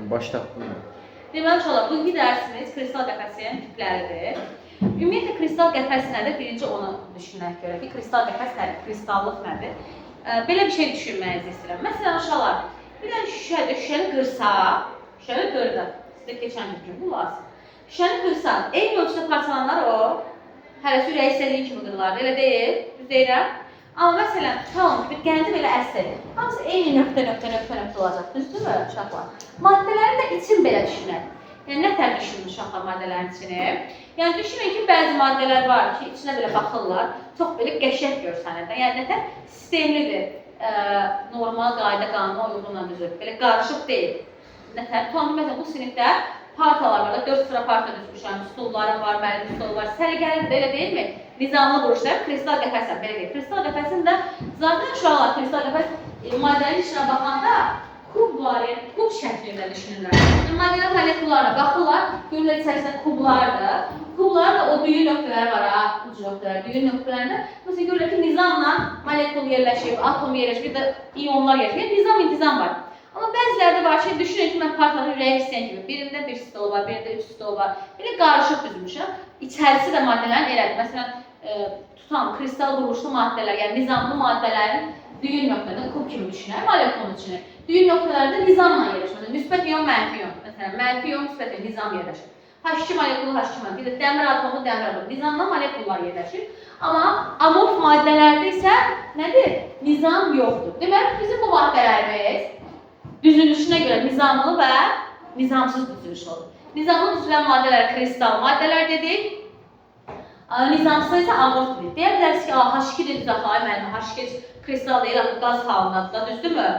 Başlatdım. Deməli uşaqlar, bugünkü dərsimiz kristal qəfəsinin tipləridir. Ümumiyyətlə kristal qəfəs nədir? Birinci onu düşünmək görə ki, kristal qəfəs nədir? Kristallıq nədir? Belə bir şey düşünməyinizi istəyirəm. Məsələn uşaqlar, bir dənə şüşədir, şüşəni qırsaq, şüşəni qırdıq. Sizdə keçən bir gün bu lazım. Şüşəni qırsaq, eyni ölçüdə parçalanlar o, hərəsi ürəyi istədiyi kimi qırılardı, elə deyil, düz deyirəm. Amma məsələn, tutalım ki, bir gəldi belə əsr. Hamısı eyni nöqtə olacaq, düzdürmü uşaqlar? Maddələrin də için belə düşünək. Yəni, nə tər düşünün uşaqlar maddələrin içini? Yəni, düşünün ki, bəzi maddələr var ki, içinə belə baxırlar, çox belə qəşəng görsənir. Yəni, nə tər sistemlidir, normal qayda qanuna uyğunla düzülür, belə qarışıq deyil. Nə tər? Tutalım ki, məsələn, bu sinifdə partalar var, 4 sıra parta düzmüşəm, stullarım var, müəllim stulu var, səliqəli belə deyilmi? Nizamlı vuruşlar, kristal qəfəsən, belə deyil. Kristal qəfəsin də zaten uşaqlar kristal qəfəs maddənin içinə baxanda kub var, yəni kub şəklində düşünürlər. Maddənin molekullarına baxırlar, görürlər içərisində kublardır. Kublarda o düyün nöqtələri var, ucu nöqtələri, düyün nöqtələrində. Məsələn, görürlər ki, nizamla molekul yerləşib, atom yerləşib, bir də iyonlar yerləşib. Yəni, nizam, intizam var. Amma bəzilərdə var ki, düşünün ki, mən partanın ürəyi istəyən kimi, birində bir stol var, birində 3 stol var. Belə qarışıq düzmüşəm. İçərisi də maddələrin elədir. Məsələn, tutan, kristal quruluşlu maddələr, yəni nizamlı maddələrin düyün nöqtələrində kub kimi düşünək, molekulun içini. Düyün nöqtələrində nizamla yerləşir. Müsbət iyon, mənfi iyon. Məsələn, mənfi iyon, müsbət iyon, nizam yerləşir. H2 molekulu, H2 molekulu. Bir də dəmir atomu, dəmir atomu. Nizamla molekullar yerləşir. Amma amorf maddələrdə isə nədir? Nizam yoxdur. Deməli, bizim bu maddələrimiz düzülüşünə görə nizamlı və nizamsız düzülüş olur. Nizamlı düzülən maddələr kristal maddələr dedik. Nizamsız isə amorf dedik. Deyə bilərsiniz ki, H2 dedik, müəllim, H2 kristal deyil, qaz halındadır da, düzdürmü?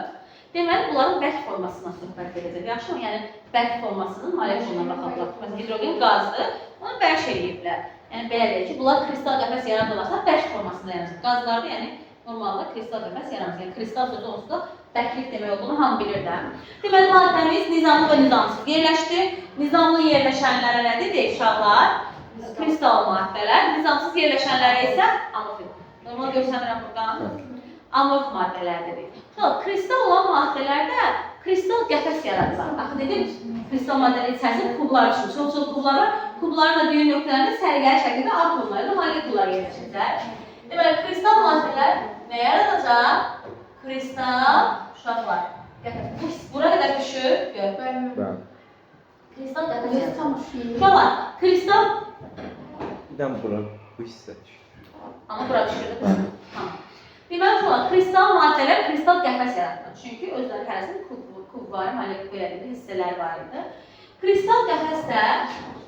Deməli, bunların bərk formasından söhbət edəcək. Yaxşı mı? Yəni, bərk formasının molekuluna baxaqlar. Məsələn, hidrogen qazdır, onu bərk eləyiblər. Yəni, belə deyək ki, bunlar kristal qəfəs yaradırlarsa, bərk formasında yaranacaq. Qazlarda, yəni, normalda kristal qəfəs yaranacaq. Yəni, kristal sözü onsuz da bərklik demək olduğunu hamı bilir də. Deməli, maddəmiz nizamlı və nizamsız yerləşdi. Nizamlı yerləşənlərə nə dedik, uşaqlar? Kristal maddələr. Nizamsız yerləşənlərə isə amorf. Normal görsənirəm buradan. Amorf maddələr dedik. Kristal olan maddələrdə kristal qəfəs yaradırlar. Axı dedim, kristal maddənin içərisində kublar düşür. Çox kublar var. Kubların da düyün nöqtələrində sərgəli şəkildə atomlar və molekullar yerləşəcək. Deməli, kristal maddələr nə yaradacaq? Kristal, uşaqlar. Bura qədər düşür. Gör. Kristal qəfəs yaradacaq. Uşaqlar, kristal... Birdən bura, bu hissə düşür. Amma bura düşür. Tamam. Deməli, uşaqlar, kristal maddələr kristal qəfəs yaratır. Çünki özləri hərəsində kub var, molekul hissələri var idi. Kristal qəfəsdə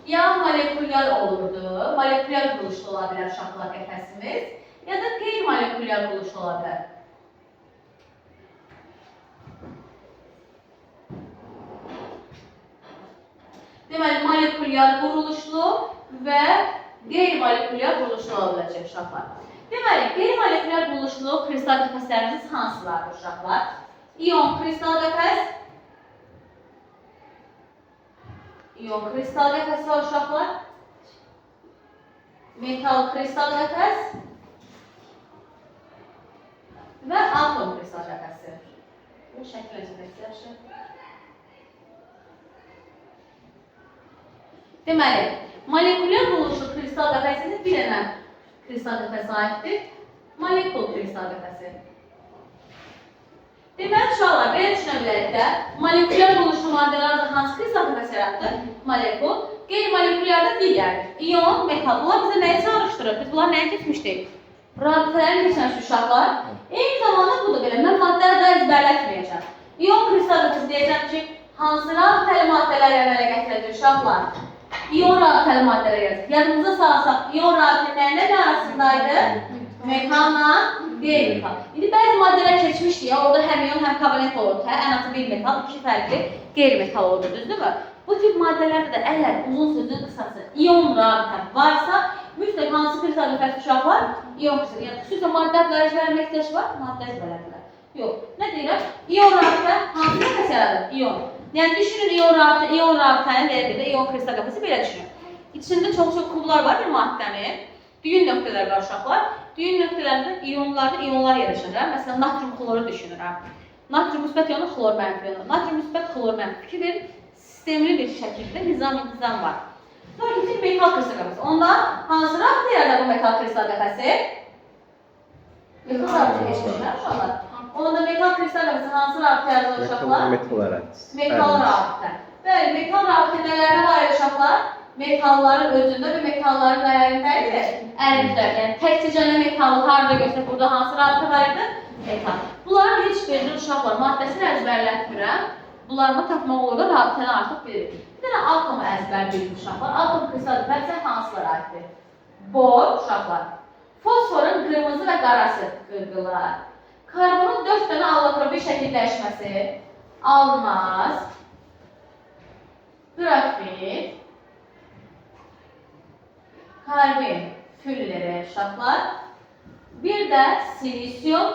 ya molekulyar olurdu, molekulyar quruluşlu ola bilər uşaqlar qəfəsimiz, ya da qeyri-molekulyar quruluşlu ola bilər. Deməli, molekulyar quruluşlu və qeyri-molekulyar quruluşlu ola biləcək uşaqlar. Deməli, qeyri-molekulyar quruluşlu kristal qəfəslərimiz hansılardır uşaqlar? İyon kristal qəfəs. İyon kristal qəfəsi var uşaqlar. Metal kristal qəfəs. Və atom kristal qəfəsi. Bu şəkil necədir? Deməli, molekulyar quruluşlu kristal qəfəsində bir dənə kristal qəfəsi aiddir. Molekul kristal qəfəsi. Deməli, uşaqlar, belə düşünə bilərik də, molekulyar quruluşlu maddələrdə hansı kristal qəfəsi yaratdır? Molekul. Qeyri-molekulyarda digərdir. İyon, metal. Bunlar bizə nəyi çağrışdırır? Biz bunlar nəyə keçmişdik? Rabitələrin keçmişdik uşaqlar. Eyni zamanda bu da belə. Mən maddələri da ezbərlətməyəcəm. İyon kristal qəfəsi deyəcəm ki, hansı rabitəli maddələr əmələ gətirəcək uşaqlar? İyon rabitəli maddələr yazır. Yadımıza salsaq, iyon rabitələrinin nə arasındaydı? Metalla qeyri-metal. İndi bəzi maddələr keçmişdik ya, orada həm iyon, həm kovalent olurdu. Ən azı bir metal, iki fərqli qeyri-metal olurdu, düzdürmü? Bu tip maddələrdə də əgər uzun sözün qısası iyon rabitə varsa, mütləq hansı kristal qəfəs uşaqlar? İyon kristal. Yəni, xüsusən maddə qarışlarına ehtiyac var, maddə ezbərlədilər. Yox. Nə deyirəm? İyon rabitə hansı qəfəs yaradır? İyon. Yəni, düşünün iyon rabitənin verədir də iyon kristal qəfəsi belə düşünün. İçində çox-çox kublar var bir maddənin. Düyün nöqtələr var uşaqlar. Düyün nöqtələrində iyonlar yerləşir. Məsələn, natrium kloru düşünürəm. Natrium müsbət iyonu, xlor mənfi iyonu. Natrium müsbət, xlor mənfi. Fikir verin, sistemli bir şəkildə nizam-intizam var. Sonra ki, metal kristal qəfəsi. Onda hansı rabitə yaradır bu metal kristal qəfəsi? Metal rabitə keçmişlər uşaqlar. Onda metal kristal qəfəsi hansı rabitə yaradır uşaqlar? Metal ərazi. Metal rabitə. Bəli, metal rabitə nələrdə var uşaqlar? Metalların özündə və metalların nələrindədir? Ərimlər. Yəni təkcə metalı harda görsək, burada hansı rabitə var idi? Metal. Bunların heç birini uşaqlar maddəsini əzbərlətmirəm. Bunlarını tapmaq olur da rabitəni artıq bilirik. Bir dənə atomu əzbər bilir uşaqlar. Atom kristal qəfəsi hansılara aiddir? Bor uşaqlar. Fosforun qırmızı və qarası qırqılar. Karbonun 4 dənə allotropik şəkilləşməsi. Almaz. Grafit. Karbon külləri uşaqlar. Bir də silisium,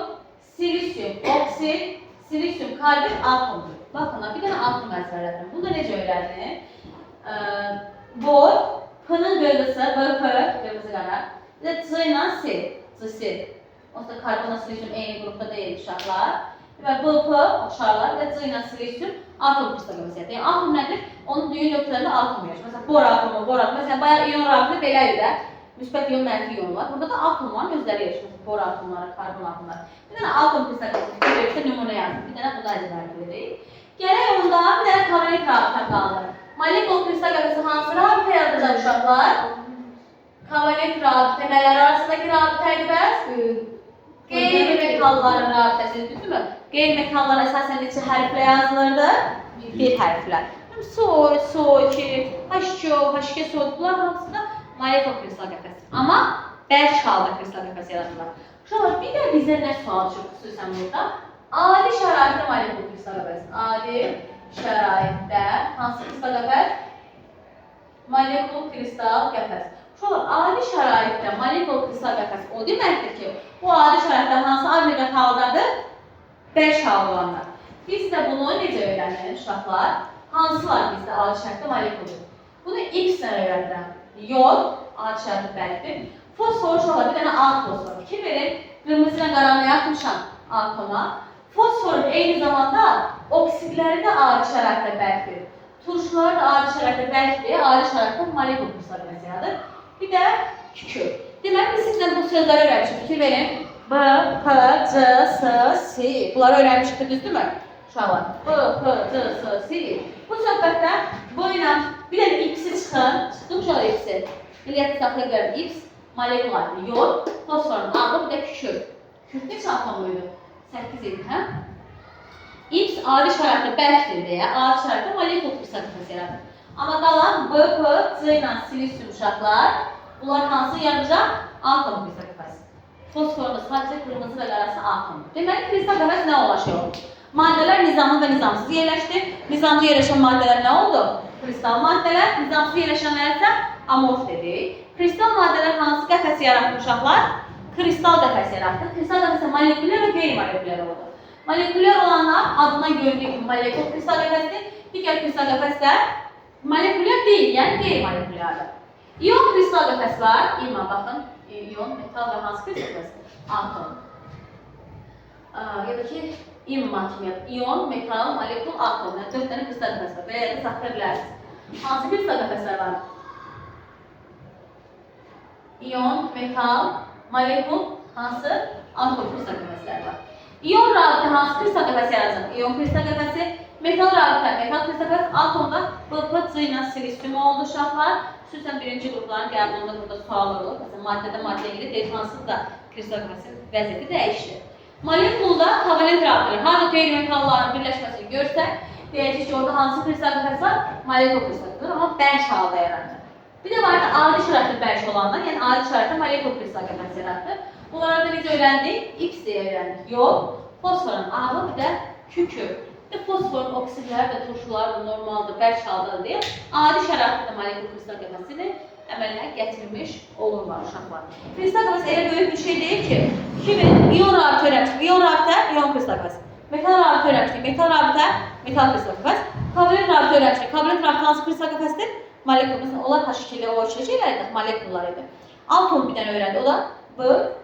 oksid, silisium karbon atomdur. Bakın, bir dənə atom əzbərlədim. Bunu da necə öyrənin? Bor, P-nın qırqısı, BP, qırmızı qara. Bir də C ilə C, C. Olsa karbonla silisium eyni qrupda deyil uşaqlar. Və BP oxşarlar və C ilə silisium atom kristal qəfəsidir. Yəni atom nədir? Onun düyün nöqtələrində atom yaşır. Məsələn, bor atomu. Məsələn, bayaq iyon rabitə belədir də. Müsbət iyon, mənfi iyon var. Burada da atomların özləri yaşır. Bor atomları, karbon atomları. Bir dənə atom kristal qəfəsi verirsə nümunə yazın. Bir dənə bunu əzbərləyirik. Gələk onda bir dənə kovalent rabitə qaldı. Molekul kristal qəfəsi hansı rabitə yaradacaq uşaqlar? Kovalent rabitə nələr arasındakı rabitədir bəs? Qeyri-metalların rabitəsi, düzdürmü? Qeyri-metallar əsasən neçə hərflə yazılırdı? Bir hərflə. Soy, SO2, H2O, H2 soy, bunlar hamısı da molekul kristal qəfəsi. Amma bərk halda kristal qəfəsi yaradırlar. Uşaqlar, bir də bizə nə sual çıxır xüsusən burada? Adi şəraitdə molekul kristal qəfəsi. Adi şəraitdə hansı kristal qəfəs? Molekul kristal qəfəs. Uşaqlar, adi şəraitdə molekul kristal qəfəs o deməkdir ki, bu adi şəraitdə hansı agregat haldadır? Bərk halda olanlar. Biz də bunu necə öyrənirik uşaqlar? Hansılar bizdə adi şəraitdə molekuldur? Bunu X-lə öyrənirəm. Yod, adi şəraitdə bərkdir. Fosfor uşaqlar, bir dənə A fosfor. Fikir verin, qırmızı ilə qaranlıya atmışam atoma. Fosforun eyni zamanda oksidləri də adi şəraitdə bərkdir. Turşuları da adi şəraitdə bərkdir, adi şəraitdə molekul kristal qəfəsi yaradır. Bir də kükür. Deməli, biz sizlə bu sözləri öyrənmişik. Fikir verin. B, P, C, S, C. Bunları öyrənmişik, düzdürmü? Uşaqlar. B, P, C, S, C. Bu söhbətdə bu ilə bir dənə X-i çıxın. Çıxdım uşaqlar X-i. Biliyyətli saxlaya bilərim. X, molekul adı. Yod, fosforun adı, bir də kükür. Kükür neçə atomluydu? 8 idi, hə? X adi şəraitdə bərkdir deyə, adi şəraitdə molekul kristal qəfəsi yaradır. Amma qalan B, P, C ilə silisium uşaqlar, bunlar hansı yaradacaq? Atom kristal qəfəsi. Fosforun sadəcə qırmızı və qarası atomdur. Deməli, kristal qəfəs nə ulaşıyor? Maddələr nizamlı və nizamsız yerləşdi. Nizamlı yerləşən maddələr nə oldu? Kristal maddələr, nizamsız yerləşənlər isə amorf dedik. Kristal maddələr hansı qəfəsi yaratdı uşaqlar? Kristal qəfəsi yaratdı. Kristal qəfəsi molekülər və qeyri-molekülər oldu. Molekülər olanlar adına gördüyü kimi molekul kristal qəfəsidir. Digər kristal qəfəslər molekülər deyil, yəni qeyri-molekülərdir. İyon kristal qəfəs var. İma baxın, iyon, metal və hansı kristal qəfəsidir? Atom. Ya da ki, imma kimi yapın. İyon, metal, molekul, atom. Yəni 4 dənə kristal qəfəs var. Belə də saxlaya bilərsiniz. Hansı kristal qəfəslər var? İyon, metal, molekul, hansı? Atom kristal qəfəslər var. İyon rabitə hansı kristal qəfəsi yaradacaq? İyon kristal qəfəsi, metal rabitə, metal kristal qəfəsi, atomda B-C ilə silisium oldu uşaqlar. Xüsusən birinci qrupların qəbulunda burada suallar olur. Məsələn, maddədə maddeyə gedir, deyir hansı da kristal qəfəsi vəziyyəti dəyişir. Molekulda kovalent rabitələr, harada qeyri-metalların birləşməsini görsək, deyəcək ki, orada hansı kristal qəfəsi var? Molekul kristal qəfəsi, amma bərk halda yaranır. Bir də var da adi şəraitdə bərk olanlar, yəni adi şəraitdə molekul kristal qəfəsi yaratır. Bunlara da necə öyrəndik? X deyə öyrəndik. Yox, fosforun ağı, bir də kükür. Bir də fosforun oksidləri də, turşuları da normaldır, bərk haldadır deyə adi şəraitdə molekul kristal qəfəsini əmələ gətirmiş olurlar uşaqlar. Kristal qəfəsi elə böyük bir şey deyil ki, iyon rabitə öyrənmişdik. İyon rabitə, iyon kristal qəfəsi. Metal rabitə öyrənmişdik. Metal rabitə, metal kristal qəfəsi. Kovalent rabitə öyrənmişdik. Kovalent rabitə hansı kristal qəfəsidir? Molekul. Məsələn, onlar H2-li, O2-li şeylər idi, molekullar idi. Atom bir dənə öyrəndi. O da B,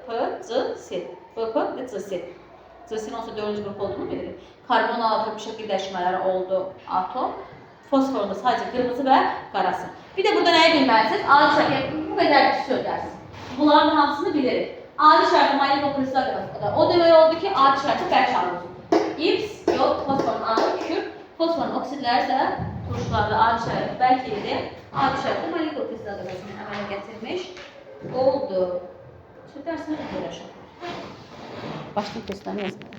P, C, C. B, P və C, C. Zesinon 4-cü qrup olduğunu bilirik. Karbon altı bir şəkil dəyişmələri oldu atom. Fosforun da sadəcə qırmızı və qarası. Bir də burada nəyi bilməlisiniz? Adi şərtdə bu qədər söylərsiniz. Bunların hamısını bilirik. Adi şərtdə molekul kristal qəfəsdə. O demək oldu ki, adi şərtdə bərk alınır. X, yox, fosforun adı düşür. Fosforun oksidləri isə turşularda adi şərtdə bərk idi. Adi şərtdə molekul kristal qəfəsini əmələ gətirmiş oldu. Şu dərsini də görəşəm. Başqa testləri yazdım.